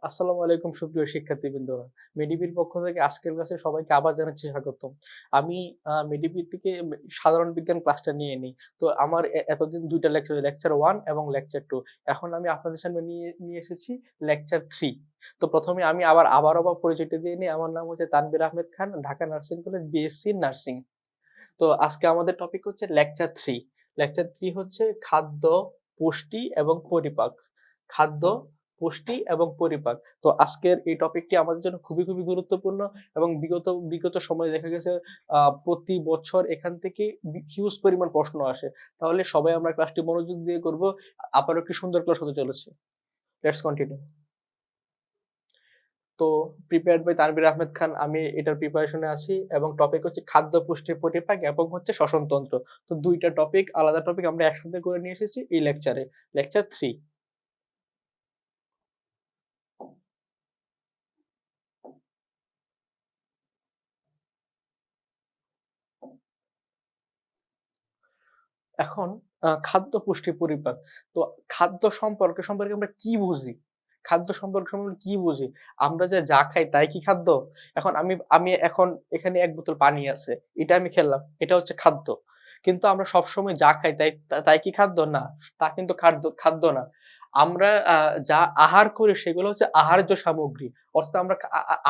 আসসালামু আলাইকুম সুপ্রিয় শিক্ষার্থীবৃন্দরা। মেডিবির পক্ষ থেকে আজকের ক্লাসে সবাইকে আবার জানাচ্ছি স্বাগতম। আমি মেডিবি থেকে সাধারণ বিজ্ঞান ক্লাসটা নিয়ে নিই। তো আমার এতদিন ২ টা লেকচার 1 এবং লেকচার 2। এখন আমি আপনাদের সামনে নিয়ে নিয়ে এসেছি লেকচার 3। তো প্রথমে আমি আবারও পরিচয়টা দিয়ে নিই। আমার নাম হচ্ছে Tanvir Ahmed Khan, Dhaka nursing college BSc nursing. তো আজকে আমাদের টপিক হচ্ছে লেকচার 3। লেকচার 3 হচ্ছে খাদ্য, পুষ্টি এবং পরিপাক। খাদ্য, পুষ্টি এবং পরিপাক। তো আজকের এই টপিকটি আমাদের জন্য খুবই গুরুত্বপূর্ণ এবং বিগত সময়ে দেখা গেছে প্রতি বছর এখান থেকে হিউজ পরিমাণ প্রশ্ন আসে। তাহলে সবাই আমরা ক্লাসটি মনোযোগ দিয়ে করব। আবারও একটি সুন্দর ক্লাস হতে চলেছে। Let's continue. তো প্রিপেয়ার্ড বাই তানভীর আহমেদ খান, আমি এটার প্রিপারেশনে আছি এবং টপিক হচ্ছে খাদ্য, পুষ্টি, পরিপাক এবং হচ্ছে শ্বসনতন্ত্র। তো ২ টা টপিক, আলাদা টপিক আমরা একসাথে করে নিয়ে এসেছি এই লেকচারে। লেকচার 3। এখন খাদ্য, পুষ্টি, পরিপাক। তো খাদ্য সম্পর্কে আমরা কি বুঝি? খাদ্য সম্পর্কে আমরা কি বুঝি? আমরা যা খাই তাই কি খাদ্য? এখন আমি আমি এখন এখানে ১ বোতল পানি আছে। এটা আমি খেলাম। এটা হচ্ছে খাদ্য। কিন্তু আমরা সবসময় যা খাই তাই কি খাদ্য? না। তা কিন্তু খাদ্য না। আমরা যা আহার করি সেগুলো হচ্ছে আহার্য সামগ্রী। অর্থাৎ আমরা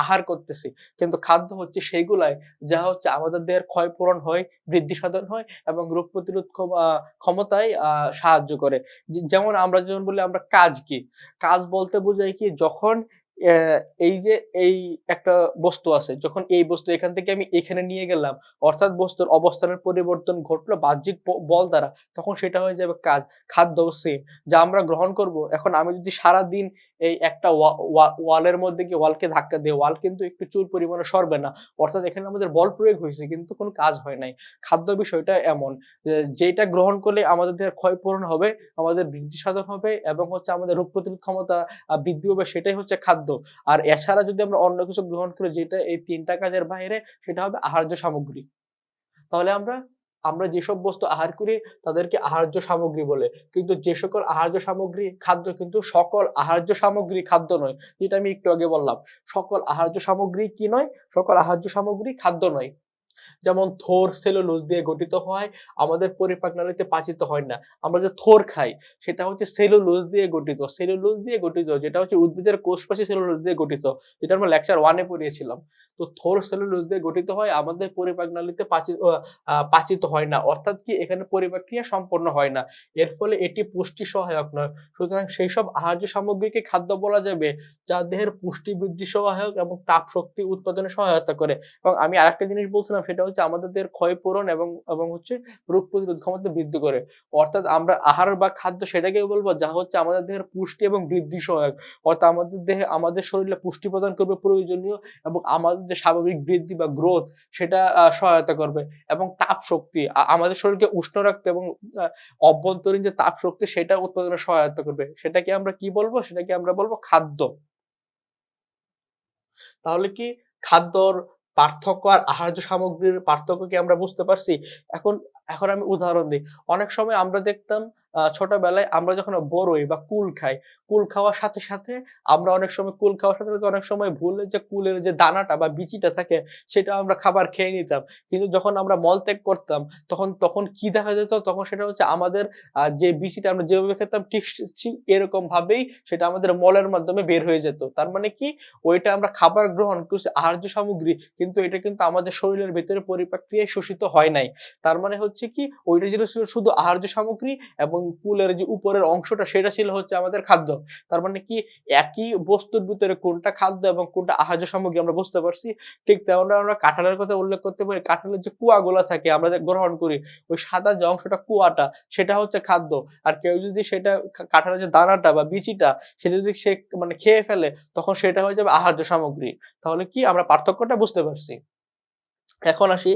আহার করতেছি। কিন্তু খাদ্য হচ্ছে সেগুলাই যা হচ্ছে আমাদের দেহের ক্ষয়পূরণ হয়, বৃদ্ধি সাধন হয় এবং রোগ প্রতিরোধ ক্ষমতায় সাহায্য করে। যেমন বলি আমরা কাজ কি? কাজ বলতে বোঝায় কি যখন অ্যা এই যে এই একটা বস্তু আছে, যখন এই বস্তু এখান থেকে আমি এখানে নিয়ে গেলাম, অর্থাৎ বস্তুর অবস্থানের পরিবর্তন ঘটলো বাহ্যিক বল দ্বারা, তখন সেটা হয়ে যাবে কাজ। খাদ্যও সেম। যা আমরা গ্রহণ করব, এখন আমি যদি সারাদিন এই একটা ওয়ালের মধ্যে গিয়ে ওয়ালকে ধাক্কা দেই, ওয়াল কিন্তু একটু চুল পরিমাণে সরবে না। অর্থাৎ এখানে আমাদের বল প্রয়োগ হইছে কিন্তু কোন কাজ হয় নাই। খাদ্য বিষয়টা এমন যে যেটা গ্রহণ করলে আমাদের দেহের ক্ষয়পূরণ হবে, আমাদের বৃদ্ধি সাধন হবে এবং হচ্ছে আমাদের রোগ প্রতিরোধ ক্ষমতা বৃদ্ধি হবে, সেটাই হচ্ছে খাদ্য। আর এছাড়া যদি আমরা অন্য কিছু গ্রহণ করি যেটা এই ৩ টা কাজের বাইরে, সেটা হবে আহার্য সামগ্রী। তাহলে আমরা আমরা যেসব বস্তু আহার করি তাদেরকে আহার্য সামগ্রী বলে। কিন্তু যে সকল আহার্য সামগ্রী খাদ্য, কিন্তু সকল আহার্য সামগ্রী খাদ্য নয়। যেটা আমি একটু আগে বললাম। সকল আহার্য সামগ্রী কি নয়? সকল আহার্য সামগ্রী খাদ্য নয়। যেমন থোর সেলুলোজ দিয়ে গঠিত হয়, আমাদের পরিপাক নালীতে পাচিত হয় না। আমরা যে থোর খাই সেটা হচ্ছে সেলুলোজ দিয়ে গঠিত। সেলুলোজ দিয়ে গঠিত, যেটা হচ্ছে উদ্ভিদের কোষপ্রাচীর সেলুলোজ দিয়ে গঠিত। যেটা আমরা লেকচার 1 এ পড়িয়েছিলাম। তো থোর সেলুলোজ দিয়ে গঠিত হয়, আমাদের পরিপাক নালীতে পাচিত হয় না। অর্থাৎ কি এখানে পরিপাক ক্রিয়া সম্পন্ন হয় না। এর ফলে এটি পুষ্টি সহায়ক নয়। সুতরাং সেইসব আহার্য সামগ্রীকে খাদ্য বলা যাবে যা দেহের পুষ্টি বৃদ্ধি সহায়ক এবং তাপ শক্তি উৎপাদনে সহায়তা করে। এবং আমি আরেকটা জিনিস বলছিলাম সেটা হচ্ছে আমাদের দেহের ক্ষয়পূরণ এবং হচ্ছে রোগ প্রতিরোধ ক্ষমতা বৃদ্ধি করে। অর্থাৎ আমরা আহার বা খাদ্য সেটাকেই বলবো যা হচ্ছে আমাদের দেহের পুষ্টি এবং বৃদ্ধি সহায়ক। অর্থাৎ আমাদের দেহে, আমাদের শরীরে পুষ্টি প্রদান করবে প্রয়োজনীয় এবং আমাদের যে স্বাভাবিক বৃদ্ধি বা গ্রোথ সেটা সহায়তা করবে। এবং তাপ শক্তি আমাদের শরীরকে উষ্ণ রাখতে এবং আ অভ্যন্তরীণ যে তাপ শক্তি সেটা উৎপাদনে সহায়তা করবে। সেটাকে আমরা কি বলবো? সেটাকে আমরা বলবো খাদ্য। তাহলে কি খাদ্যর পার্থক্য আর আহার্য সামগ্রীর পার্থক্য কি আমরা বুঝতে পারছি? এখন এখন আমি উদাহরণ দেই। অনেক সময় আমরা দেখতাম ছোটবেলায় আমরা যখন বরই বা কুল খাই, কুল খাওয়ার সাথে আমরা অনেক সময় কুল খাওয়ার সাথে অনেক সময় ভুলে যে কুলের যে দানাটা বা বিচিটা থাকে সেটা আমরা খাবার খেয়ে নিতাম। কিন্তু যখন আমরা মলত্যাগ করতাম তখন কি দেখা যেত? তখন সেটা হচ্ছে আমাদের যে বিচিটা আমরা যেভাবে খেতাম ঠিক এরকম ভাবেই সেটা আমাদের মলের মাধ্যমে বের হয়ে যেত। তার মানে কি ওইটা আমরা খাবার গ্রহণ করছি আহার্য সামগ্রী, কিন্তু এটা কিন্তু আমাদের শরীরের ভেতরে পরিপাক ক্রিয়ায় শোষিত হয় নাই। তার মানে হচ্ছে কি ওইটা যেটা ছিল শুধু আহার্য সামগ্রী এবং কুলের যে উপরের অংশটা সেটা ছিল হচ্ছে আমাদের খাদ্য। তার মানে কি একই বস্তুর ভিতরে কোনটা খাদ্য এবং কোনটা আহার্য সামগ্রী আমরা বুঝতে পারছি। ঠিক তেমন আমরা কাঁঠালের কথা উল্লেখ করতে পারি। কাঁঠালের যে কুয়াগুলা থাকে আমরা যে গ্রহণ করি, ওই সাদা যে অংশটা কুয়াটা সেটা হচ্ছে খাদ্য। আর কেউ যদি সেটা কাঁঠালের যে দানাটা বা বিচিটা সেটা যদি সে মানে খেয়ে ফেলে তখন সেটা হয়ে যাবে আহার্য সামগ্রী। তাহলে কি আমরা পার্থক্যটা বুঝতে পারছি। এখন আসি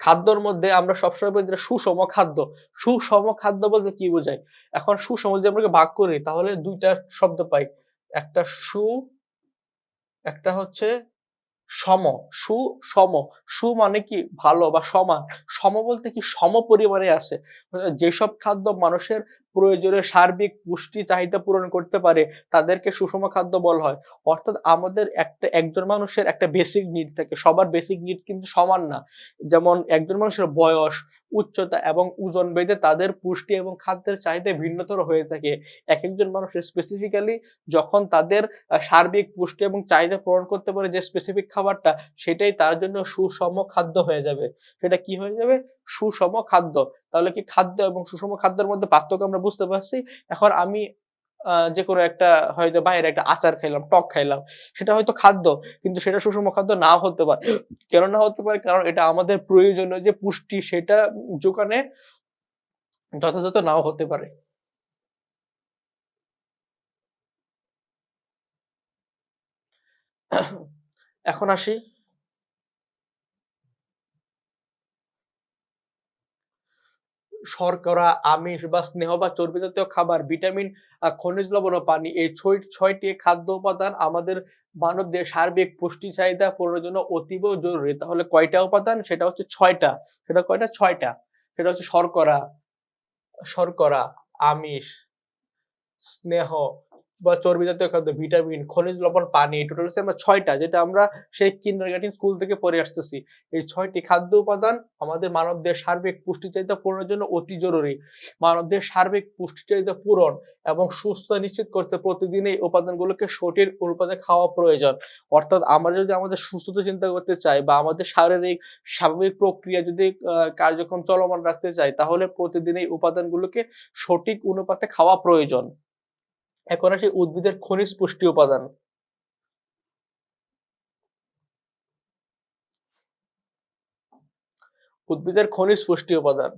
খাদ্যর মধ্যে আমরা সবসময় বলি যেটা সুষম খাদ্য। সুষম খাদ্য বলতে কি বোঝায়? এখন সুষম যদি আমরা ভাগ করি তাহলে ২ টা শব্দ পাই। একটা একটা হচ্ছে সম, সুষম। মানে কি ভালো বা সমান। সম বলতে কি সম পরিমাণে আছে। যেসব খাদ্য মানুষের প্রয়োজনীয় সার্বিক পুষ্টি চাহিদা পূরণ করতে পারে তাদেরকে সুষম খাদ্য বলা হয়। অর্থাৎ আমাদের একজন মানুষের একটা বেসিক নিড থাকে, সবার বেসিক নিড কিন্তু সমান না। যেমন একজন মানুষের বয়স, উচ্চতা এবং ওজন ভেদে তাদের পুষ্টি এবং খাদ্যের চাহিদা ভিন্নতর হয়ে থাকে। একেকজন মানুষের স্পেসিফিক্যালি যখন তাদের সার্বিক পুষ্টি এবং চাহিদা পূরণ করতে পারে যে স্পেসিফিক খাবারটা, সেটাই তার জন্য সুষম খাদ্য হয়ে যাবে। সেটা কি হয়ে যাবে? সুষম খাদ্য। তাহলে কি খাদ্য এবং সুষম খাদ্যের মধ্যে পার্থক্য আমরা বুঝতে পারছি? এখন আমি যেকোনো একটা হয়তো বাইরে একটা আচার খাইলাম, টক খাইলাম। সেটা হয়তো খাদ্য, কিন্তু সেটা সুষম খাদ্য নাও হতে পারে। কেন না হতে পারে? কারণ এটা আমাদের প্রয়োজনীয় যে পুষ্টি সেটা যোগানে যথাযথ নাও হতে পারে। এখন আসি শর্করা, আমিষ বা স্নেহ বা চর্বি জাতীয় খাবার, ভিটামিন, খনিজ লবণ ও পানি, এই ৬টি খাদ্য উপাদান আমাদের মানবদেহের সার্বিক পুষ্টি চাহিদা পূরণের জন্য অতীব জরুরি। তাহলে কয়টা উপাদান? সেটা হচ্ছে ৬টা। সেটা কয়টা? ৬টা। সেটা হচ্ছে শর্করা, আমিষ, স্নেহ বা চর্বি জাতীয় খাদ্য, ভিটামিন, খনিজ লবণ, পানি, টোটাল হচ্ছে আমরা ৬টা, যেটা আমরা সেই কিন্ডারগার্টেন স্কুল থেকে পড়ে আসতেছি। এই ৬টি খাদ্য উপাদান আমাদের মানবদেহের সার্বিক পুষ্টি চাহিদা পূরণের জন্য অতি জরুরি। মানবদেহের সার্বিক পুষ্টি চাহিদা পূরণ এবং সুস্থতা নিশ্চিত করতে প্রতিদিন এই উপাদানগুলোকে সঠিক অনুপাতে খাওয়া প্রয়োজন। অর্থাৎ আমরা যদি আমাদের সুস্থতা চিন্তা করতে চাই বা আমাদের শারীরিক স্বাভাবিক প্রক্রিয়া যদি কার্যক্রম চলমান রাখতে চাই, তাহলে প্রতিদিন এই উপাদানগুলোকে সঠিক অনুপাতে খাওয়া প্রয়োজন। এখন আসি উদ্ভিদের খনিজ পুষ্টি উপাদান। উদ্ভিদের খনিজ পুষ্টি উপাদান।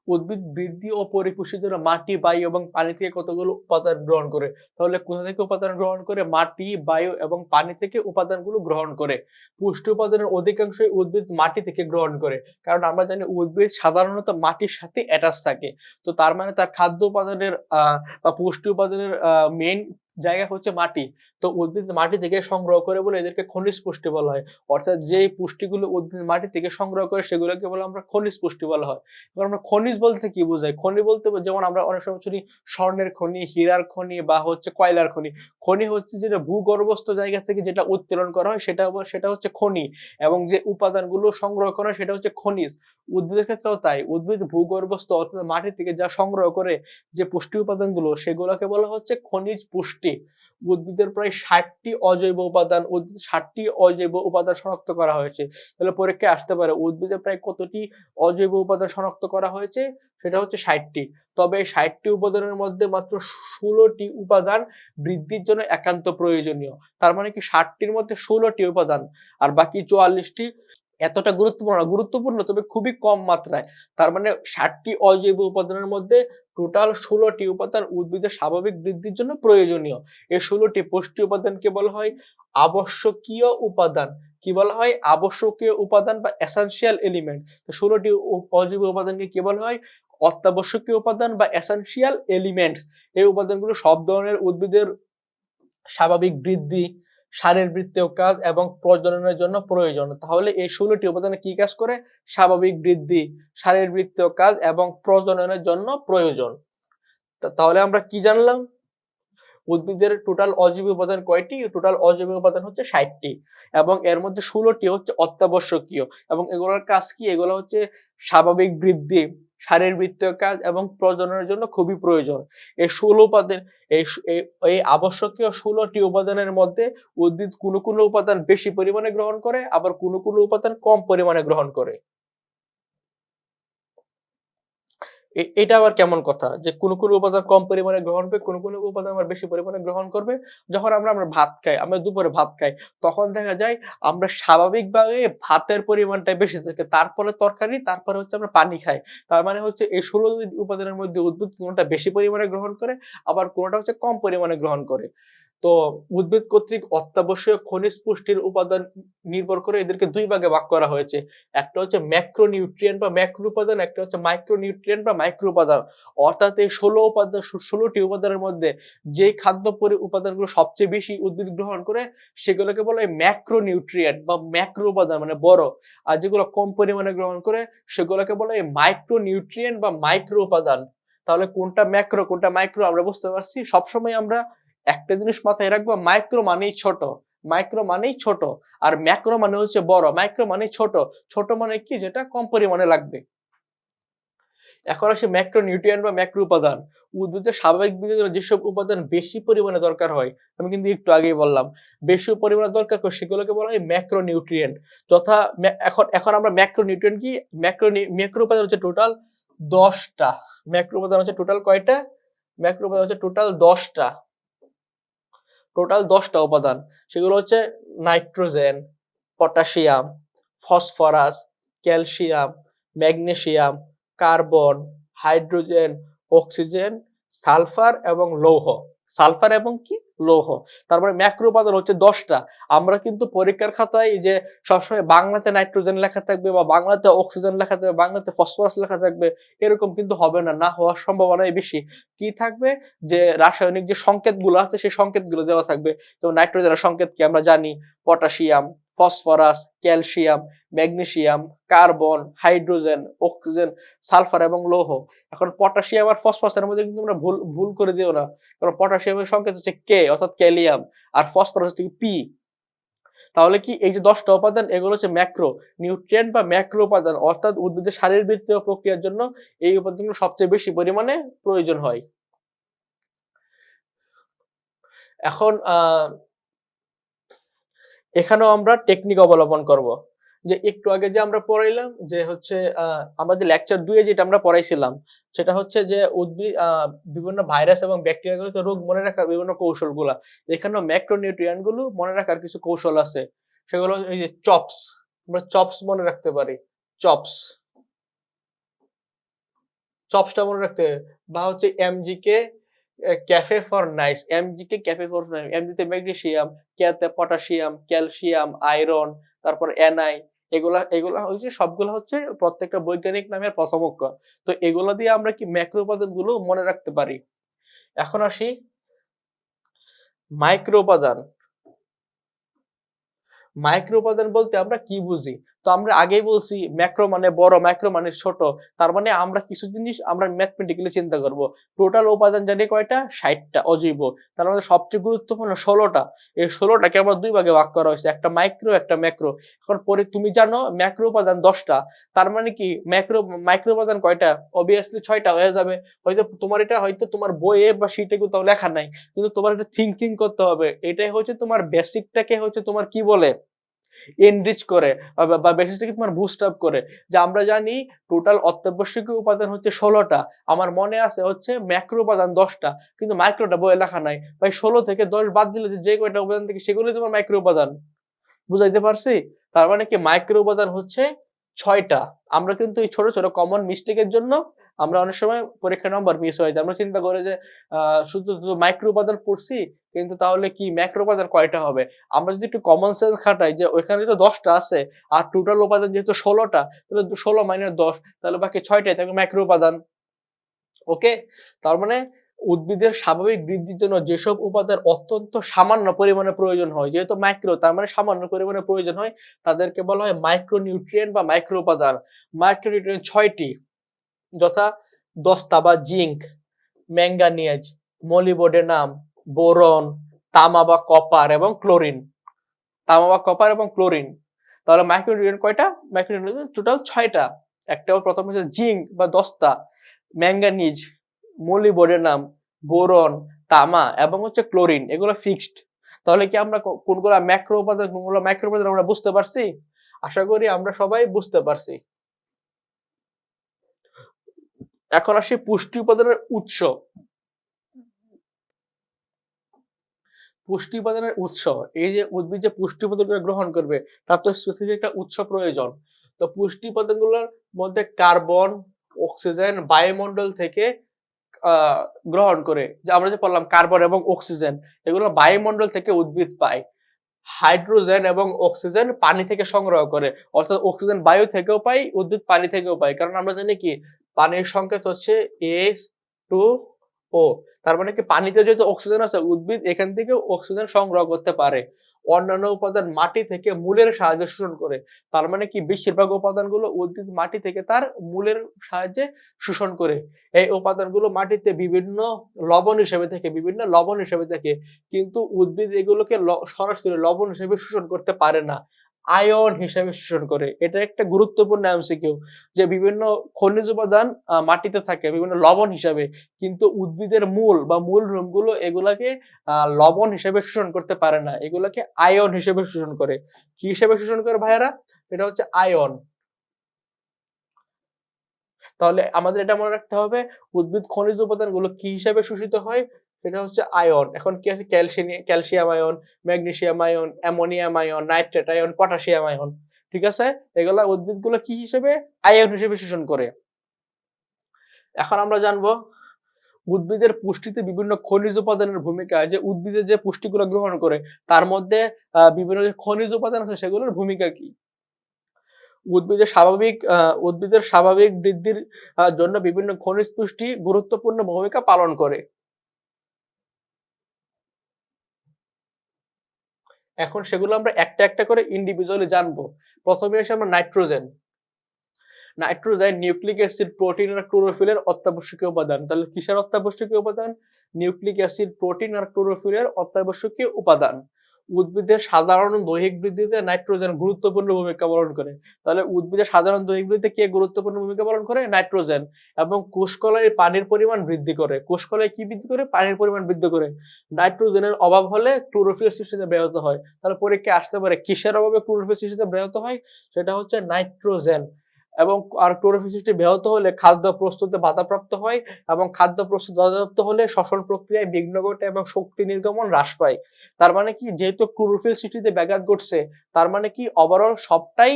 উদ্ভিদ বৃদ্ধি ও পরিপুষ্টির জন্য মাটি, বায়ু এবং পানি থেকে কতগুলো উপাদান গ্রহণ করে। তাহলে কোথা থেকে উপাদান গ্রহণ করে? মাটি, বায়ু এবং পানি থেকে উপাদানগুলো গ্রহণ করে। পুষ্টি উপাদানের অধিকাংশই উদ্ভিদ মাটি থেকে গ্রহণ করে। কারণ আমরা জানি উদ্ভিদ সাধারণত মাটির সাথে অ্যাটাচ থাকে। তো তার মানে তার খাদ্য উপাদানের বা পুষ্টি উপাদানের মেইন জায়গা হচ্ছে মাটি। তো উদ্ভিদ মাটি থেকে সংগ্রহ করে বলে এদেরকে খনিজ পুষ্টি বলা হয়। অর্থাৎ যেই পুষ্টিগুলো উদ্ভিদ মাটি থেকে সংগ্রহ করে সেগুলোকে বলে আমরা খনিজ পুষ্টি বলা হয়। এবার আমরা খনিজ বলতে কি বোঝাই? খনি বলতে যেমন আমরা অনেক সময় শুনি স্বর্ণের খনি, হীরার খনি বা হচ্ছে কয়লার খনি। খনি হচ্ছে যেটা ভূগর্ভস্থ জায়গা থেকে যেটা উত্তোলন করা হয় সেটা হচ্ছে খনি, এবং যে উপাদানগুলো সংগ্রহ করা হয় সেটা হচ্ছে খনিজ। উদ্ভিদের ক্ষেত্রেও তাই। উদ্ভিদ ভূগর্ভস্থ অর্থাৎ মাটি থেকে যা সংগ্রহ করে যে পুষ্টি উপাদানগুলো সেগুলোকে বলা হচ্ছে খনিজ পুষ্টি। উদ্ভিদের প্রায় ৬০টি অজৈব উপাদান ৬০টি অজৈব উপাদান শনাক্ত করা হয়েছে। তাহলে পরীক্ষায় আসতে পারে উদ্ভিদে প্রায় কতটি অজৈব উপাদান শনাক্ত করা হয়েছে? সেটা হচ্ছে ৬০টি। তবে এই ৬০টি উপাদানের মধ্যে মাত্র ১৬টি উপাদান বৃদ্ধির জন্য একান্ত প্রয়োজনীয়। তার মানে কি ৬০টির মধ্যে ১৬টি উপাদান আর বাকি ৪৪টি এতটা গুরুত্বপূর্ণ না, গুরুত্বপূর্ণ তবে খুবই কম মাত্রায়। তার মানে ৬০টি অজৈব উপাদানের মধ্যে টোটাল ১৬টি উপাদান উদ্ভিদের স্বাভাবিক বৃদ্ধির জন্য প্রয়োজনীয়। এই ১৬টি পুষ্টি উপাদানকে বলা হয় আবশ্যকীয় উপাদান। কি বলা হয়? আবশ্যকীয় উপাদান বা এসেনশিয়াল এলিমেন্ট। তো ১৬টি অজৈব উপাদানকে কি বলা হয়? অত্যাবশ্যকীয় উপাদান বা এসেনশিয়াল এলিমেন্টস। এই উপাদানগুলো সব ধরনের উদ্ভিদের স্বাভাবিক বৃদ্ধি, শারীরবৃত্তীয় কাজ এবং প্রজননের জন্য প্রয়োজন। তাহলে এই ১৬টি উপাদানে কি কাজ করে? স্বাভাবিক বৃদ্ধি, শারীরবৃত্তীয় কাজ এবং প্রজননের জন্য প্রয়োজন। তাহলে আমরা কি জানলাম? উদ্ভিদের টোটাল অজৈব উপাদান কয়টি? টোটাল অজৈব উপাদান হচ্ছে ৬০টি এবং এর মধ্যে ১৬টি হচ্ছে অত্যাবশ্যকীয় এবং এগুলোর কাজ কি? এগুলো হচ্ছে স্বাভাবিক বৃদ্ধি, শারীরবৃত্তীয় কাজ এবং প্রজননের জন্য খুবই প্রয়োজন। এই ১৬ উপাদান এই এই আবশ্যকীয় ১৬টি উপাদানের মধ্যে উদ্ভিদ কোনো উপাদান বেশি পরিমাণে গ্রহণ করে, আবার কোনো উপাদান কম পরিমাণে গ্রহণ করে। এটা আবার কেমন কথা? যে কোনো উপাদান কম পরিমাণে গ্রহণ করে, কোনো উপাদান আবার বেশি পরিমাণে গ্রহণ করবে। যখন আমরা ভাত খাই, আমরা দুপুরে ভাত খাই, তখন দেখা যায় আমরা স্বাভাবিকভাবে ভাতের পরিমাণটাই বেশি থাকে। তারপরে তরকারি, তারপরে হচ্ছে আমরা পানি খাই। তার মানে হচ্ছে এই ১৬ উপাদানের মধ্যে উদ্ভিদ কোনটা বেশি পরিমাণে গ্রহণ করে, আবার কোনটা হচ্ছে কম পরিমাণে গ্রহণ করে। তো উদ্ভিদ কর্তৃক অত্যাবশ্যক খনিজ পুষ্টির উপাদান নির্ভর করে এদেরকে দুই ভাগে ভাগ করা হয়েছে। একটা হচ্ছে ম্যাক্রোনিউট্রিয়েন্ট বা ম্যাক্রো উপাদান, একটা হচ্ছে মাইক্রোনিউট্রিয়েন্ট বা মাইক্রো উপাদান। অর্থাৎ এই ১৬টি উপাদানের মধ্যে যেই খাদ্য উপাদানগুলো সবচেয়ে বেশি উদ্ভিদ গ্রহণ করে সেগুলোকে বলা হয় ম্যাক্রোনিউট্রিয়েন্ট বা ম্যাক্রো উপাদান মানে বড়। আর যেগুলো কম পরিমাণে গ্রহণ করে সেগুলোকে বলা হয় মাইক্রোনিউট্রিয়েন্ট বা মাইক্রো উপাদান। তাহলে কোনটা ম্যাক্রো কোনটা মাইক্রো আমরা বুঝতে পারছি। সবসময় আমরা একটা জিনিস মাথায় রাখবো, মাইক্রো মানেই ছোট, মাইক্রো মানেই ছোট, আর ম্যাক্রো মানে হচ্ছে বড়। মাইক্রো মানে ছোট, ছোট মানে কি যেটা কম পরিমাণে লাগবে। এখন আসে ম্যাক্রোনিউট্রিয়েন্ট বা ম্যাক্রো উপাদান। উদ্ভিদের স্বাভাবিক বৃদ্ধির জন্য যেসব উপাদান বেশি পরিমাণে দরকার হয়, আমি কিন্তু একটু আগেই বললাম, বেশি পরিমাণে দরকার হয় সেগুলোকে বলা হয় ম্যাক্রোনিউট্রিয়েন্ট। যথা এখন আমরা ম্যাক্রোনিউট্রিয়েন্ট কি, ম্যাক্রো উপাদান হচ্ছে টোটাল 10টা। ম্যাক্রো উপাদান হচ্ছে টোটাল কয়টা? ম্যাক্রো উপাদান হচ্ছে টোটাল 10টা। টোটাল 10টা উপাদান। সেগুলো হচ্ছে nitrogen, potassium, phosphorus, calcium, magnesium, carbon, hydrogen, oxygen, sulphur এবং লৌহ। সালফার এবং কি লৌহ। তারপরে ম্যাক্রো উপাদান হচ্ছে 10টা। আমরা কিন্তু পরীক্ষার খাতায় যে সবসময় বাংলাতে নাইট্রোজেন লেখা থাকবে বা বাংলাতে অক্সিজেন লেখা থাকবে, বাংলাতে ফসফরাস লেখা থাকবে, এরকম কিন্তু হবে না, না হওয়ার সম্ভাবনাই বেশি। কি থাকবে, যে রাসায়নিক যে সংকেতগুলো আছে সেই সংকেতগুলো দেওয়া থাকবে। যেমন নাইট্রোজেনের সংকেত কি আমরা জানি, potassium, phosphorus, calcium, magnesium, carbon, hydrogen, oxygen, sulphur এবং লৌহ। এখন পটাশিয়াম আর ফসফরাসের মধ্যে কিন্তু তোমরা ভুল ভুল করে দিও না, কারণ পটাশিয়ামের সংকেত হচ্ছে কে অর্থাৎ ক্যালিয়াম, আর ফসফরাস হচ্ছে পি। তাহলে কি এই যে 10টা উপাদান এগুলো হচ্ছে ম্যাক্রো নিউট্রিয়েন্ট বা ম্যাক্রো উপাদান, অর্থাৎ উদ্ভিদের শারীরবৃত্তীয় প্রক্রিয়ার জন্য এই উপাদানগুলো সবচেয়ে বেশি পরিমাণে প্রয়োজন হয়। এখন এখানেও আমরা টেকনিক অবলম্বন করব। যে একটু আগে যে আমরা পড়াইলাম যে হচ্ছে আমরা যে লেকচার 2 এ যেটা আমরা পড়াইছিলাম সেটা হচ্ছে যে উদ্ভিদ বিভিন্ন ভাইরাস এবং ব্যাকটেরিয়াগুলোকে রোগ মনে রাখার বিভিন্ন কৌশলগুলা। এখানেও ম্যাক্রোনিউট্রিয়েন্ট গুলো মনে রাখার কিছু কৌশল আছে। সেগুলো এই যে চপস, আমরা চপস মনে রাখতে পারি। চপস, চপসটা মনে রাখতে হবে। বা হচ্ছে M G K cafe for nice, M G K cafe for nice, এমজিতে ম্যাগনেসিয়াম, কেতে পটাশিয়াম, ক্যালসিয়াম, আয়রন, তারপর এনআই, এগুলা এগুলা হচ্ছে সবগুলা হচ্ছে প্রত্যেকটা বৈজ্ঞানিক নামের প্রথম অক্ষর। তো এগুলা দিয়ে আমরা কি ম্যাক্রো উপাদানগুলো মনে রাখতে পারি। এখন আসি মাইক্রো উপাদান। মাইক্রো উপাদান বলতে আমরা কি বুঝি? তো আমরা আগেই বলছি ম্যাক্রো মানে বড়, মাইক্রো মানে ছোট। তার মানে আমরা কিছু জিনিস আমরা ম্যাথমেটিক্যালি চিন্তা করব। টোটাল উপাদান জানি কয়টা? 60টা অজৈব। তার মধ্যে সবচেয়ে গুরুত্বপূর্ণ 16টা। এই 16টাকে আবার দুই ভাগে ভাগ করা হয়েছে। একটা মাইক্রো, একটা ম্যাক্রো। এখন পরে তুমি জানো ম্যাক্রো উপাদান 10টা। তার মানে কি মাইক্রো উপাদান কয়টা? অবভিয়াসলি 6টা হয়ে যাবে। হয়তো তোমার এটা হয়তো তোমার বইয়ে বা শীটে কোথাও লেখা নাই। কিন্তু তোমার এটা থিংকিং করতে হবে। এটাই হচ্ছে তোমার বেসিকটাকে হচ্ছে তোমার কি বলে? এনরিচ করে বা বেসিসটাকে তোমার বুস্ট আপ করে। যে আমরা জানি টোটাল অত্যাবশ্যকীয় উপাদান হচ্ছে 16টা। আমার মনে আছে হচ্ছে ম্যাক্রো উপাদান 10টা, কিন্তু মাইক্রোটা বইয়ে লেখা নাই। ভাই 16 থেকে 10 বাদ দিলে যে কয়টা উপাদান থেকে সেগুলোই তোমার মাইক্রো উপাদান। বুঝাইতে পারছি? তার মানে কি মাইক্রো উপাদান হচ্ছে 6টা। আমরা কিন্তু এই ছোট ছোট কমন মিস্টেকের জন্য আমরা অনেক সময় পরীক্ষা নম্বর মিস হয়ে যায়। আমরা চিন্তা করি যে শুধু মাইক্রো উপাদান পড়ছি, কিন্তু তাহলে কি ম্যাক্রো উপাদান কয়টা হবে? আমরা যদি একটু কমন সেন্স খাটাই যে ওইখানে তো 10টা আছে, আর টোটাল উপাদান যেহেতু 16টা, তাহলে 16 মাইনাস 10, তাহলে বাকি 6টাই থাকবে মাইক্রো উপাদান। ওকে? তার মানে উদ্ভিদের স্বাভাবিক বৃদ্ধির জন্য যেসব উপাদান অত্যন্ত সামান্য পরিমাণে প্রয়োজন হয়, যেহেতু মাইক্রো তার মানে সামান্য পরিমাণে প্রয়োজন হয়, তাদেরকে বলা হয় মাইক্রোনিউট্রিয়েন্ট বা মাইক্রো উপাদান। মাইক্রোনিউট্রিয়েন্ট 6টি, যথা দস্তা বা জিঙ্ক, ম্যাঙ্গানিজ, মলিবডেনাম, বোরন, তামা বা কপার এবং ক্লোরিন। তামা বা কপার এবং ক্লোরিন। তাহলে মাইক্রোনিউট্রিয়েন্ট কয়টা? মাইক্রোনিউট্রিয়েন্ট টোটাল 6টা। একটা প্রথম হচ্ছে জিঙ্ক বা দস্তা, ম্যাঙ্গানিজ, মোলিবডেনাম, বোরন, তামা এবং হচ্ছে ক্লোরিন, এগুলো ফিক্সড। তাহলে কি আমরা কোনগুলো ম্যাক্রো উপাদান কোনগুলো মাইক্রো উপাদান আমরা বুঝতে পারছি? আশা করি আমরা সবাই বুঝতে পারছি। এখন আসি পুষ্টি উপাদানের উৎস। পুষ্টি উপাদানের উৎস, এই যে উদ্ভিদ যে পুষ্টি উপাদানগুলো গ্রহণ করবে তার তো স্পেসিফিক একটা উৎস প্রয়োজন। তো পুষ্টি উপাদানগুলোর মধ্যে কার্বন, অক্সিজেন বায়ুমণ্ডল থেকে গ্রহণ করে, যে আমরা যে বললাম কার্বন এবং অক্সিজেন, এগুলো বায়ুমণ্ডল থেকে উদ্ভিদ পায়। হাইড্রোজেন এবং অক্সিজেন পানি থেকে সংগ্রহ করে, অর্থাৎ অক্সিজেন বায়ু থেকেও পাই, উদ্ভিদ পানি থেকেও পাই, কারণ আমরা জানি কি পানির সংকেত হচ্ছে H2O। তার মানে কি পানিতে যেহেতু অক্সিজেন আছে, উদ্ভিদ এখান থেকে অক্সিজেন সংগ্রহ করতে পারে। অন্যান্য উপাদান মাটি থেকে মূলের সাহায্যে শোষণ করে, তার মানে কি বেশিরভাগ উপাদানগুলো উদ্ভিদ মাটি থেকে তার মূলের সাহায্যে শোষণ করে। এই উপাদানগুলো মাটিতে বিভিন্ন লবণ হিসেবে থাকে, কিন্তু উদ্ভিদ এগুলোকে সরাসরি লবণ হিসেবে শোষণ করতে পারে না, আয়ন হিসেবে শোষণ করে। এটা একটা গুরুত্বপূর্ণ এমসিকিউ, যে বিভিন্ন খনিজ উপাদান মাটিতে থাকে বিভিন্ন লবণ হিসেবে, কিন্তু উদ্ভিদের মূল বা মূল রূপগুলো এগুলাকে লবণ হিসেবে শোষণ করতে পারে না, এগুলোকে আয়ন হিসেবে শোষণ করে। কি হিসেবে শোষণ করে ভাইয়ারা? এটা হচ্ছে আয়ন। তাহলে আমাদের এটা মনে রাখতে হবে, উদ্ভিদ খনিজ উপাদানগুলো কি হিসাবে শোষিত হয়? সেটা হচ্ছে আয়ন। এখন কি আছে? Calcium ion, magnesium ion, ammonium ion, nitrate ion, potassium ion. ঠিক আছে? এগুলা উদ্ভিদগুলো কি হিসেবে? আয়ন হিসেবে শোষণ করে। এখন আমরা জানবো উদ্ভিদের পুষ্টিতে বিভিন্ন খনিজ উপাদানের ভূমিকা, যে উদ্ভিদের যে পুষ্টিগুলো গ্রহণ করে তার মধ্যে বিভিন্ন যে খনিজ উপাদান আছে সেগুলোর ভূমিকা কি? উদ্ভিদের স্বাভাবিক বৃদ্ধির জন্য বিভিন্ন খনিজ পুষ্টি গুরুত্বপূর্ণ ভূমিকা পালন করে। এখন সেগুলো আমরা একটা একটা করে ইন্ডিভিজুয়ালি জানবো। প্রথমে আসি আমরা nitrogen. Nitrogen nucleic acid, protein আর ক্লোরোফিলের অত্যাবশ্যকীয় উপাদান। তাহলে কিসের অত্যাবশ্যকীয় উপাদান? নিউক্লিক অ্যাসিড, প্রোটিন আর ক্লোরোফিলের অত্যাবশ্যকীয় উপাদান। উদ্ভিদের সাধারণ দৈহিক বৃদ্ধিতে নাইট্রোজেন গুরুত্বপূর্ণ ভূমিকা পালন করে। তাহলে উদ্ভিদের সাধারণ দৈহিক বৃদ্ধিতে কে গুরুত্বপূর্ণ ভূমিকা পালন করে? নাইট্রোজেন। এবং কোষকলায় পানির পরিমাণ বৃদ্ধি করে। কোষকলায় কি বৃদ্ধি করে? পানির পরিমাণ বৃদ্ধি করে। নাইট্রোজেনের অভাব হলে ক্লোরোফিল সৃষ্টিতে ব্যাহত হয়। তাহলে পরীক্ষায় আসতে পারে কিসের অভাবে ক্লোরোফিল সৃষ্টিতে ব্যাহত হয়? সেটা হচ্ছে নাইট্রোজেন। এবং ক্লোরোফিল সৃষ্টি ব্যাহত হলে খাদ্য প্রস্তুতে বাধাপ্রাপ্ত হয়, এবং খাদ্য প্রস্তুত বাধাপ্রাপ্ত হলে শ্বসন প্রক্রিয়ায় বিঘ্ন ঘটে এবং শক্তি নির্গমন হ্রাস পায়। তার মানে কি, যেহেতু ক্লোরোফিল সৃষ্টিতে ব্যাঘাত ঘটছে, তার মানে কি ওভারঅল সবটাই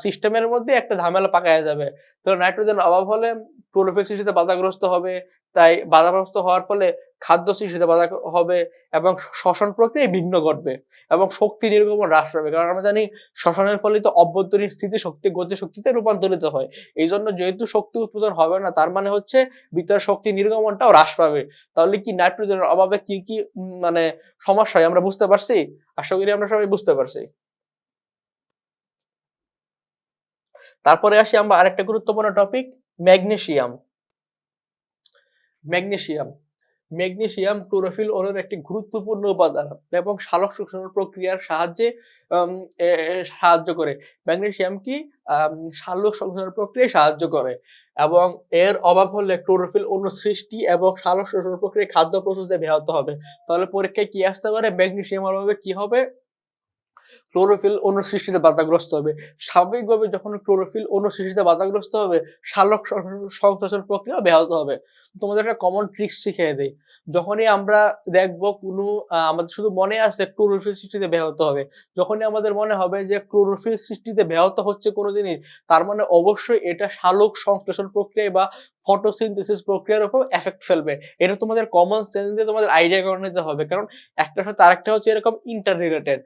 সিস্টেমের মধ্যে একটা ঝামেলা পাকায়া যাবে। তো নাইট্রোজেন অভাব হলে ক্লোরোফিল সৃষ্টিতে বাধাগ্রস্ত হবে, তাই বাধাগ্রস্ত হওয়ার ফলে খাদ্য সৃষ্টিতে বাধা হবে, এবং শ্বসন প্রক্রিয়ায় বিঘ্ন ঘটবে, এবং শক্তি নির্গমন হ্রাস পাবে। কারণ আমরা জানি শ্বসনের ফলিত অভ্যন্তরীণ স্থিতি শক্তি গতি শক্তিতে রূপান্তরিত হয়। এই জন্য যেহেতু শক্তি উৎপাদন হবে না, তার মানে হচ্ছে ভিতরে শক্তি নির্গমনটাও হ্রাস পাবে। তাহলে কি নাইট্রোজেনের অভাবে কি কি মানে সমস্যা হয় আমরা বুঝতে পারছি? আশা করি আমরা সবাই বুঝতে পারছি। তারপরে আসি আমরা আরেকটা গুরুত্বপূর্ণ topic, magnesium. Magnesium magnesium chlorophyll অণুর একটি গুরুত্বপূর্ণ উপাদান এবং সালোক সংশ্লেষণ প্রক্রিয়ার সাহায্যে আম, সাহায্য করে। ম্যাগনেসিয়াম কি সালোক সংশ্লেষণ প্রক্রিয়ায় সাহায্য করে, এবং এর অভাব হলে ক্লোরোফিল অণু সৃষ্টি এবং সালোক সংশ্লেষণ প্রক্রিয়ায় খাদ্য প্রস্তুতে ব্যাহত হবে। তাহলে পরীক্ষায় কি আসতে পারে? ম্যাগনেসিয়ামের অভাবে কি হবে? ক্লোরোফিল অণু সৃষ্টিতে বাধাগ্রস্ত হবে। স্বাভাবিকভাবে যখন ক্লোরোফিল অণু সৃষ্টিতে বাধাগ্রস্ত হবে, সালোক সংশ্লেষণ প্রক্রিয়া ব্যাহত হবে। তোমাদের একটা কমন ট্রিক্স শিখিয়ে দেই। যখনই আমরা দেখবো কোনো আমাদের শুধু মনে আসলে ক্লোরোফিল সৃষ্টিতে ব্যাহত হবে, যখনই আমাদের মনে হবে যে ক্লোরোফিল সৃষ্টিতে ব্যাহত হচ্ছে কোনো জিনিস, তার মানে অবশ্যই এটা সালোক সংশ্লেষণ প্রক্রিয়া বা ফটোসিনথেসিস প্রক্রিয়ার উপর এফেক্ট ফেলবে। এটা তোমাদের কমন সেন্স দিয়ে তোমাদের আইডিয়া করে নিতে হবে, কারণ একটার সাথে আরেকটা হচ্ছে এরকম ইন্টার রিলেটেড।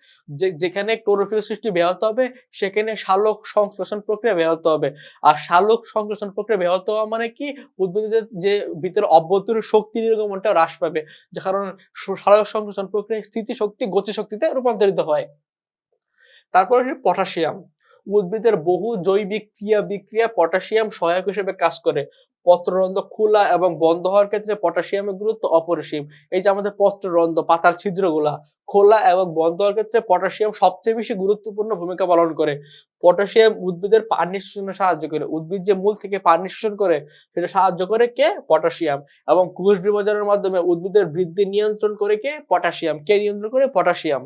যেখানে ক্লোরোফিল সৃষ্টি ব্যাহত হবে, সেখানে সালোক সংশ্লেষণ প্রক্রিয়া ব্যাহত হবে। আর সালোক সংশ্লেষণ প্রক্রিয়া ব্যাহত হওয়া মানে কি, উদ্ভিদের যে ভিতরে অভ্যন্তরীণ শক্তি নির্গমনটা হ্রাস পাবে, যে কারণ সালোক সংশ্লেষণ প্রক্রিয়া স্থিতি শক্তি গতি শক্তিতে রূপান্তরিত হয়। তারপরে পটাশিয়াম। উদ্ভিদের বহু জৈবিক বিক্রিয়া পটাশিয়াম সহায়ক হিসেবে কাজ করে। পত্ররন্ধ্র খোলা এবং বন্ধ হওয়ার ক্ষেত্রে পটাশিয়ামের গুরুত্ব অপরিসীম। এই যে আমাদের পত্ররন্ধ্র, পাতার ছিদ্রগুলা খোলা এবং বন্ধ হওয়ার ক্ষেত্রে পটাশিয়াম সবচেয়ে বেশি গুরুত্বপূর্ণ ভূমিকা পালন করে। পটাশিয়াম উদ্ভিদের পানি শোষণে সাহায্য করে। উদ্ভিদ যে মূল থেকে পানি শোষণ করে, সেটা সাহায্য করে কে? পটাশিয়াম। এবং কোষ বিভাজনের মাধ্যমে উদ্ভিদের বৃদ্ধি নিয়ন্ত্রণ করে কে? পটাশিয়াম। কে নিয়ন্ত্রণ করে? পটাশিয়াম।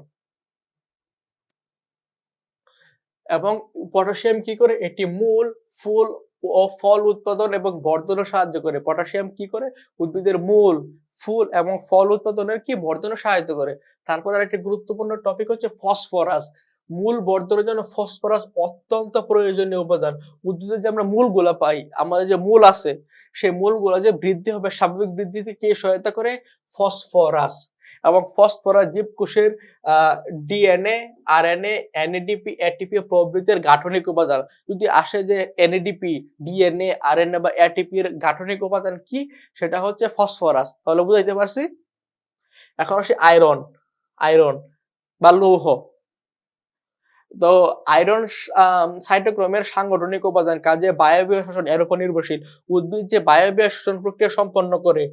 এবং পটাশিয়াম কি করে? এটি মূল, ফুল ও ফল উৎপাদন এবং বর্ধনে সাহায্য করে। পটাশিয়াম কি করে? উদ্ভিদের মূল, ফুল এবং ফল উৎপাদনের কি বর্ধনে সাহায্য করে। তারপর আরেকটি গুরুত্বপূর্ণ টপিক হচ্ছে ফসফরাস। মূল বর্ধনের জন্য ফসফরাস অত্যন্ত প্রয়োজনীয় উপাদান। উদ্ভিদের যে আমরা মূলগুলা পাই, আমাদের যে মূল আছে, সেই মূলগুলো যে বৃদ্ধি হবে, স্বাভাবিক বৃদ্ধিতে কে সহায়তা করে? ফসফরাস। এবং ফসফরাস জীবকোষের ডিএনএ, আরএনএ, এনএডিপি, এটিপি প্রভৃতির গাঠনিক উপাদান। যদি আসে যে এনএডিপি, ডিএনএ, আরএনএ বা এটিপি এর গাঠনিক উপাদান কি? সেটা হচ্ছে ফসফরাস। তাহলে বুঝাইতে পারছি? এখন আসি আয়রন। আয়রন বা লৌহ। তো আয়রন সাইটোক্রোমের সাংগঠনিক উপাদান, কাজে বায়বীয় শ্বসন এর উপর নির্ভরশীল। উদ্ভিদ যে বায়বীয় শ্বসন প্রক্রিয়া সম্পন্ন করে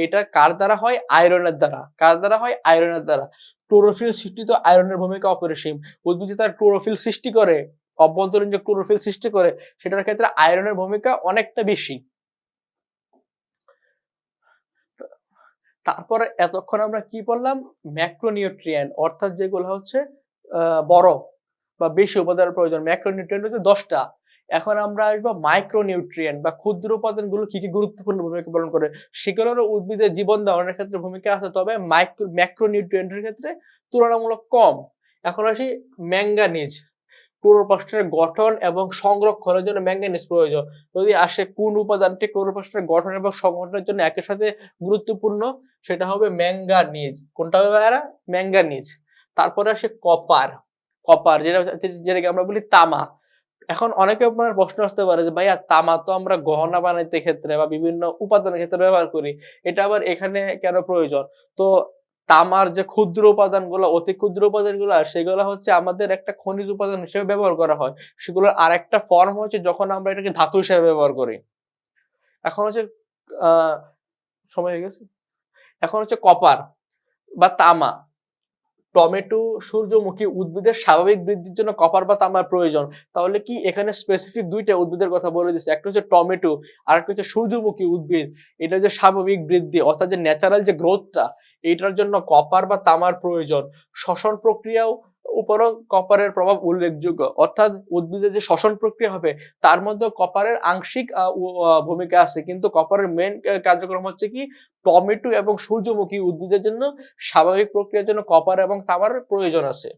এটা কার দ্বারা হয়? আয়রনের দ্বারা। কার দ্বারা হয়? আয়রনের দ্বারা। ক্লোরোফিল সৃষ্টিতে আয়রনের ভূমিকা অপরিসীম। উদ্ভিদ যে তার ক্লোরোফিল সৃষ্টি করে, অভ্যন্তরীণ যে ক্লোরোফিল সৃষ্টি করে, সেটার ক্ষেত্রে আয়রনের ভূমিকা অনেকটা বেশি। তারপরে এতক্ষণ আমরা কি বললাম? ম্যাক্রোনিউট্রিয়েন্ট, অর্থাৎ যেগুলো হচ্ছে বড় বা বেশি উপাদানের প্রয়োজন। ম্যাক্রোনিউট্রিয়েন্ট হচ্ছে 10টা। এখন আমরা আসবো মাইক্রোনিউট্রিয়েন্ট বা ক্ষুদ্র উপাদানগুলো কি কি গুরুত্বপূর্ণ ভূমিকা পালন করে। সেগুলোরও উদ্ভিদের জীবন ধারণের ক্ষেত্রে ভূমিকা আছে, তবে ম্যাক্রোনিউট্রিয়েন্টের ক্ষেত্রে তুলনামূলক কম। এখন আসি ম্যাঙ্গানিজ। ক্লোরোপ্লাস্টের গঠন এবং সংরক্ষণের জন্য ম্যাঙ্গানিজ প্রয়োজন। যদি আসে কোন উপাদানটি ক্লোরোপ্লাস্টের গঠন এবং সংরক্ষণের জন্য একই সাথে গুরুত্বপূর্ণ, সেটা হবে ম্যাঙ্গানিজ। কোনটা হবে ভাইয়ারা? ম্যাঙ্গানিজ। তারপরে আসে কপার। কপার যেটাকে আমরা বলি তামা। এখন অনেকে আপনার প্রশ্ন আসতে পারে যে ভাইয়া তামা তো আমরা গহনা বানাইতে ক্ষেত্রে বা বিভিন্ন উপাদানের ক্ষেত্রে ব্যবহার করি, এটা আবার এখানে কেন প্রয়োজন? তো তামার যে ক্ষুদ্র উপাদানগুলো, অতি ক্ষুদ্র উপাদানগুলো, সেগুলো হচ্ছে আমাদের একটা খনিজ উপাদান হিসেবে ব্যবহার করা হয়। সেগুলোর আরেকটা ফর্ম হচ্ছে যখন আমরা এটাকে ধাতু হিসেবে ব্যবহার করি। এখন হচ্ছে আহ সময় হয়ে গেছে। এখন হচ্ছে কপার বা তামা। টমেটো, সূর্যমুখী উদ্ভিদের স্বাভাবিক বৃদ্ধির জন্য কপার বা তামার প্রয়োজন। তাহলে কি এখানে স্পেসিফিক দুইটা উদ্ভিদের কথা বলে দিচ্ছে, একটা হচ্ছে টমেটো আর একটা হচ্ছে সূর্যমুখী উদ্ভিদ। এটা যে স্বাভাবিক বৃদ্ধি অর্থাৎ যে ন্যাচারাল যে গ্রোথটা, এটার জন্য কপার বা তামার প্রয়োজন। শ্বসন প্রক্রিয়াও উপরও কপারের প্রভাব উল্লেখযোগ্য, অর্থাৎ উদ্ভিদের যে শ্বসন প্রক্রিয়া হবে তার মধ্যে কপারের আংশিক ভূমিকা আছে, কিন্তু কপারের মেন কার্যক্রম হচ্ছে কি? টমেটো এবং সূর্যমুখী উদ্ভিদের জন্য স্বাভাবিক প্রক্রিয়ার জন্য কপার এবং তামার প্রয়োজন আছে।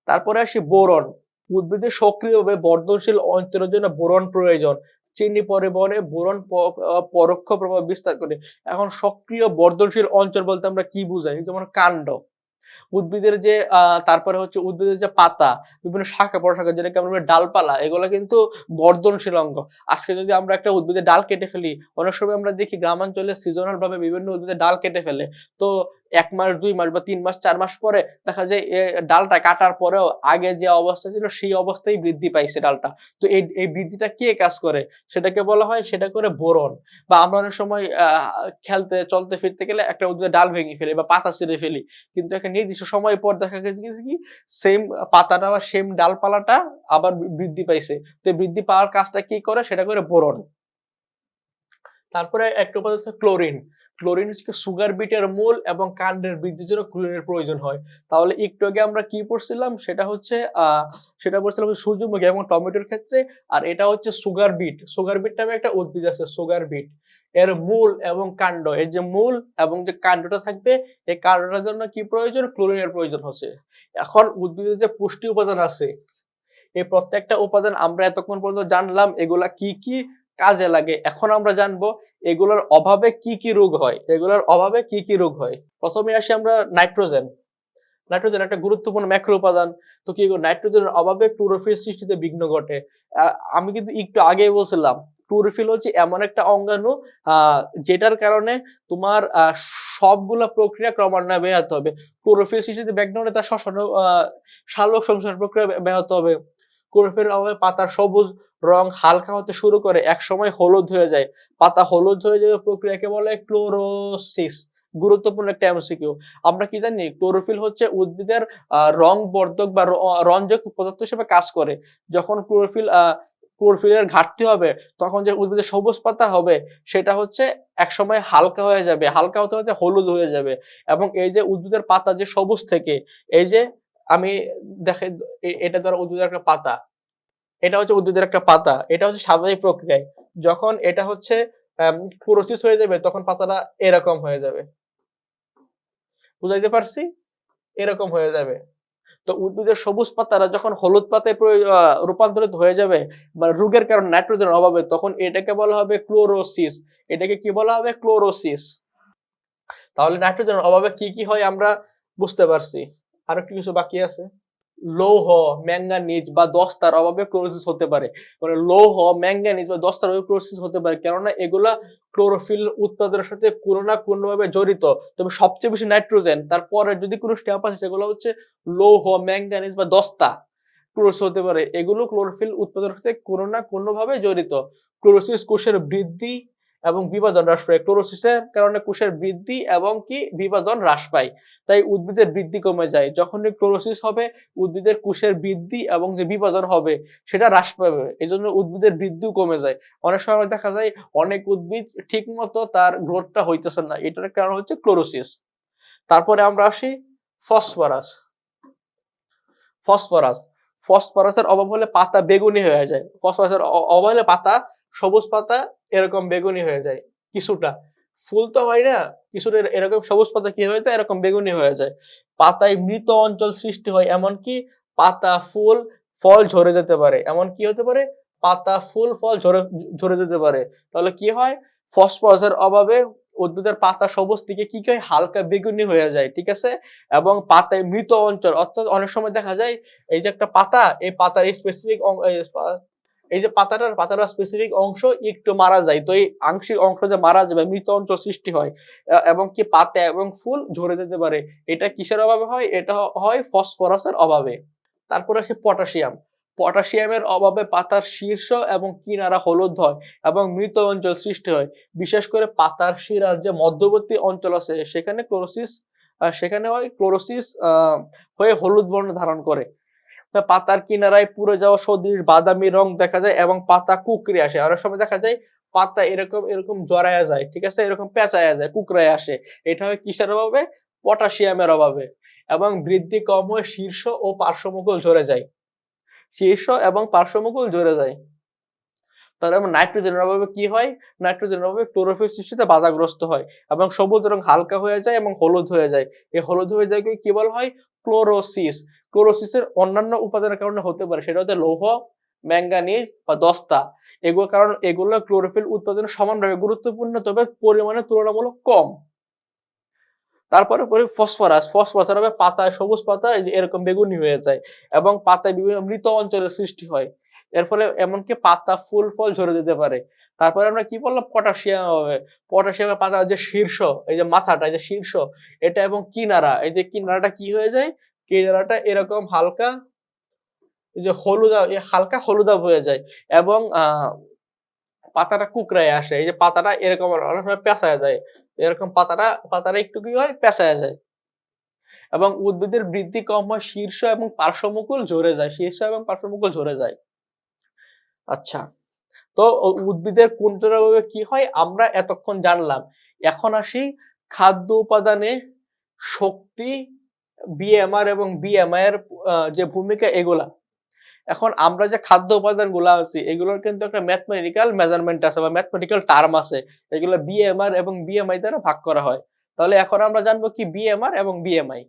তারপরে আসি বোরন। উদ্ভিদের সক্রিয়ভাবে বর্ধনশীল অঞ্চলের জন্য বোরন প্রয়োজন। চিনি পরিবহনে বোরন পরোক্ষ প্রভাব বিস্তার করে। এখন সক্রিয় বর্ধনশীল অঞ্চল বলতে আমরা কি বুঝাই? যেমন কাণ্ড, উদ্ভিদের যে তারপরে হচ্ছে উদ্ভিদের যে পাতা, বিভিন্ন শাখা প্রশাখা, যেটাকে আমরা বলি ডালপালা, এগুলো কিন্তু বর্ধনশীল অঙ্গ। আজকে যদি আমরা একটা উদ্ভিদের ডাল কেটে ফেলি, অনেক সময় আমরা দেখি গ্রামাঞ্চলে সিজনাল ভাবে বিভিন্ন উদ্ভিদের ডাল কেটে ফেলে। তো 1 মাস 2 মাস বা 3 মাস 4 মাস পরে দেখা যায় ডালটা কাটার পরেও আগে যে অবস্থা ছিল সেই অবস্থায় বৃদ্ধি পাইছে ডালটা। তো এই বৃদ্ধিটা কে কাজ করে? সেটাকে বলা হয়, সেটা করে বোরন। বা আমরা অনেক সময় খেলতে চলতে ফিরতে গেলে একটা উদ্ভিদের ডাল ভেঙে ফেলি বা পাতা ছিঁড়ে ফেলি, কিন্তু একটা নির্দিষ্ট সময় পর দেখা গেছে কি সেম পাতাটা বা সেম ডালপালাটা আবার বৃদ্ধি পাইছে। তো বৃদ্ধি পাওয়ার কাজটা কি করে? সেটা করে বোরন। তারপরে একটা উপাদান হচ্ছে ক্লোরিন। ক্লোরিন হচ্ছে সুগার বিটের মূল এবং কাণ্ডের বৃদ্ধির জন্য ক্লোরিনের প্রয়োজন হয়। তাহলে একটু আগে আমরা কি পড়ছিলাম? সেটা পড়ছিলাম সূর্যমুখী এবং টমেটোর ক্ষেত্রে। আর এটা হচ্ছে সুগার বিট। সুগার বিট নামে একটা উদ্ভিদ আছে, সুগার বিট। এর মূল এবং কাণ্ড, এর যে মূল এবং যে কাণ্ডটা থাকবে, এই কাণ্ডটার জন্য কি প্রয়োজন? ক্লোরিনের প্রয়োজন হচ্ছে। এখন উদ্ভিদের যে পুষ্টি উপাদান আছে, এই প্রত্যেকটা উপাদান আমরা এতক্ষণ পর্যন্ত জানলাম এগুলা কি কি কাজে লাগে। এখন আমরা জানবো এগুলোর অভাবে কি কি রোগ হয়। এগুলোর অভাবে কি কি রোগ হয়। প্রথমে আসি আমরা নাইট্রোজেন। নাইট্রোজেন একটা গুরুত্বপূর্ণ ম্যাক্রো উপাদান। তো কি নাইট্রোজেনের অভাবে ক্লোরোফিল সৃষ্টিতে বিঘ্ন ঘটে। আমি কিন্তু একটু আগেই বলছিলাম ক্লোরোফিল হচ্ছে এমন একটা অঙ্গাণু যেটার কারণে তোমার সবগুলা প্রক্রিয়া ক্রমান্বয়ে ব্যাহত হবে। ক্লোরোফিল সৃষ্টিতে বিঘ্ন হলে তার শ্বসন সালোক সংশ্লেষণ প্রক্রিয়া ব্যাহত হবে। ক্লোরোফিলের অভাবে পাতার সবুজ রং হালকা হতে শুরু করে একসময় হলুদ হয়ে যায়। পাতা হলুদ হয়ে যাওয়ার প্রক্রিয়াকে বলে ক্লোরোসিস। গুরুত্বপূর্ণ একটা এমসিকিউ। আমরা কি জানি? ক্লোরোফিল হচ্ছে উদ্ভিদের রং বর্ধক বা রঞ্জক পদার্থ হিসেবে কাজ করে। যখন ক্লোরোফিলের ঘাটতি হবে, তখন যে উদ্ভিদের সবুজ পাতা হবে সেটা হচ্ছে একসময় হালকা হয়ে যাবে, হালকা হতে হতে হলুদ হয়ে যাবে। এবং এই যে উদ্ভিদের পাতা যে সবুজ থেকে, এই যে আমি দেখে এটা ধরো উদ্ভিদের একটা পাতা, এটা হচ্ছে উদ্ভিদের একটা পাতা, এটা হচ্ছে স্বাভাবিক প্রক্রিয়ায়। যখন এটা হচ্ছে ক্লোরোসিস হয়ে যাবে, তখন পাতাটা এরকম হয়ে যাবে। বুঝাইতে পারছি? এরকম হয়ে যাবে। তো উদ্ভিদের সবুজ পাতারা যখন হলুদ পাতায় রূপান্তরিত হয়ে যাবে বা রোগের কারণে নাইট্রোজেনের অভাবে, তখন এটাকে বলা হবে ক্লোরোসিস। এটাকে কি বলা হবে? ক্লোরোসিস। তাহলে নাইট্রোজেনের অভাবে কি কি হয় আমরা বুঝতে পারছি। আরো কিছু বাকি আছে। লৌহ, ম্যাঙ্গানিজ বা দস্তার অভাবে ক্লোরোসিস হতে পারে। মানে লৌহ, ম্যাঙ্গানিজ বা দস্তার অভাবে ক্লোরোসিস হতে পারে, কেননা এগুলা ক্লোরোফিল উৎপাদনের সাথে কোনো না কোনো ভাবে জড়িত। তবে সবচেয়ে বেশি নাইট্রোজেন, তারপরে যদি কোনো স্টেপ আছে সেগুলো হচ্ছে লৌহ, ম্যাঙ্গানিজ বা দস্তা ক্লোরোসিস হতে পারে। এগুলো ক্লোরোফিল উৎপাদনের সাথে কোনো না কোনো ভাবে জড়িত। ক্লোরোসিস কোষের বৃদ্ধি এবং বিভাজন হ্রাস পায়। ক্লোরোসিসের কারণে কোষের বৃদ্ধি এবং কি বিভাজন হ্রাস পায়। তাই উদ্ভিদের বৃদ্ধি কমে যায়। যখনই ক্লোরোসিস হবে, উদ্ভিদের কোষের বৃদ্ধি এবং যে বিভাজন হবে সেটা হ্রাস পাবে। এজন্য উদ্ভিদের বৃদ্ধিও কমে যায়। অনেক সময় দেখা যায় অনেক উদ্ভিদ ঠিক মতো তার গ্রোথটা হইতেছে না। এটার কারণ হচ্ছে ক্লোরোসিস। তারপরে আমরা আসি ফসফরাস। ফসফরাস ফসফরাসের অভাব হলে পাতা বেগুনি হয়ে যায়। ফসফরাসের অভাব হলে পাতা, সবুজ পাতা এরকম বেগুনি হয়ে যায় কিছুটা। ফুল তো হয় না, কিছুটা এরকম সবুজ পাতা কি হয়ে যায়, এরকম বেগুনি হয়ে যায়। পাতায় মৃত অঞ্চল সৃষ্টি হয়, এমনকি পাতা, ফুল, ফল ঝরে যেতে পারে। এমন কি হতে পারে? পাতা, ফুল, ফল ঝরে যেতে পারে। তাহলে কি হয়? ফসফরাসের অভাবে উদ্ভিদের পাতা সবুজ থেকে কি হয়, হালকা বেগুনি হয়ে যায়, ঠিক আছে। এবং পাতায় মৃত অঞ্চল, অর্থাৎ অনেক সময় দেখা যায় এই যে একটা পাতা, এই পাতার স্পেসিফিক এই যে পাতাটার স্পেসিফিক অংশ একটু মারা যায়, তো এই আংশিক অংশ যে মারা যাবে, মৃত অঞ্চল সৃষ্টি হয় এবং কি পাতা এবং ফুল ঝরে যেতে পারে। এটা কিসের অভাবে হয়? এটা হয় ফসফরাসের অভাবে। তারপরে আসে পটাশিয়াম। পটাশিয়ামের অভাবে পাতার শীর্ষ এবং কিনারা হলুদ হয় এবং মৃত অঞ্চল সৃষ্টি হয়। বিশেষ করে পাতার শিরার যে মধ্যবর্তী অঞ্চল আছে সেখানে হয় ক্লোরোসিস হয়ে হলুদ বর্ণ ধারণ করে। পাতার কিনারায় পুড়ে যাওয়া সদৃশ বাদামি রং দেখা যায় এবং পাতা কুঁকড়ে আসে। অনেক সময় দেখা যায় পাতা এরকম এরকম জড়ায়া যায়, ঠিক আছে, এরকম পেঁচায়া যায়, কুঁকড়ায় আসে। এটা হয় কিসের অভাবে? পটাশিয়ামের অভাবে। এবং বৃদ্ধি কম হয়ে শীর্ষ ও পার্শ্বমুকুল ঝরে যায়। শীর্ষ এবং পার্শ্বমুকুল ঝরে যায়। তাহলে আমরা নাইট্রোজেনের অভাবে কি হয়? নাইট্রোজেনের অভাবে ক্লোরোফিল সৃষ্টিতে বাধাগ্রস্ত হয় এবং সবুজ রং হালকা হয়ে যায় এবং হলুদ হয়ে যায়। এই হলুদ হয়ে যায় কি বলা হয়? ক্লোরোসিস। ক্লোরোসিসের অন্যান্য উপাদানের কারণে হতে পারে, সেটা হচ্ছে লৌহ, ম্যাঙ্গানিজ বা দস্তা। এগুলো ক্লোরোফিল উৎপাদনে সমানভাবে গুরুত্বপূর্ণ, তবে পরিমাণে তুলনামূলক কম। তারপরে ফসফরাসের হবে পাতায়, সবুজ পাতা এরকম বেগুনি হয়ে যায় এবং পাতায় বিভিন্ন মৃত অঞ্চলের সৃষ্টি হয়। এর ফলে এমনকি পাতা, ফুল, ফল ঝরে যেতে পারে। তারপরে আমরা কি বললাম? পটাশিয়াম হবে। পটাশিয়ামের পাতার যে শীর্ষ, এই যে মাথাটা, এই যে শীর্ষ, এটা এবং কিনারা, এই যে কিনারাটা কি হয়ে যায়? কিনারাটা এরকম হালকা, এই যে হালকা হলুদাভ হয়ে যায় এবং পাতাটা কুঁকড়ায় আসে। এই যে পাতাটা এরকম অনেক সময় পেঁচায়া যায়। এরকম পাতাটা একটু কি হয়? পেঁচায়া যায়। এবং উদ্ভিদের বৃদ্ধি কম হয়, শীর্ষ এবং পার্শ্বমুকুল ঝরে যায়। শীর্ষ এবং পার্শ্বমুকুল ঝরে যায়। আচ্ছা, তো উদ্ভিদের কোনটার অভাবে কি হয় আমরা এতক্ষণ জানলাম। এখন আসি খাদ্য উপাদানে শক্তি, বিএমআর এবং বিএমআই এর যে ভূমিকা, এগুলা। এখন আমরা যে খাদ্য উপাদানগুলো আছে এগুলোর কিন্তু একটা ম্যাথমেটিক্যাল মেজারমেন্ট আছে বা ম্যাথমেটিক্যাল টার্ম আছে। এগুলো বিএমআর এবং বিএমআই দ্বারা ভাগ করা হয়। তাহলে এখন আমরা জানবো কি বিএমআর এবং বিএমআই।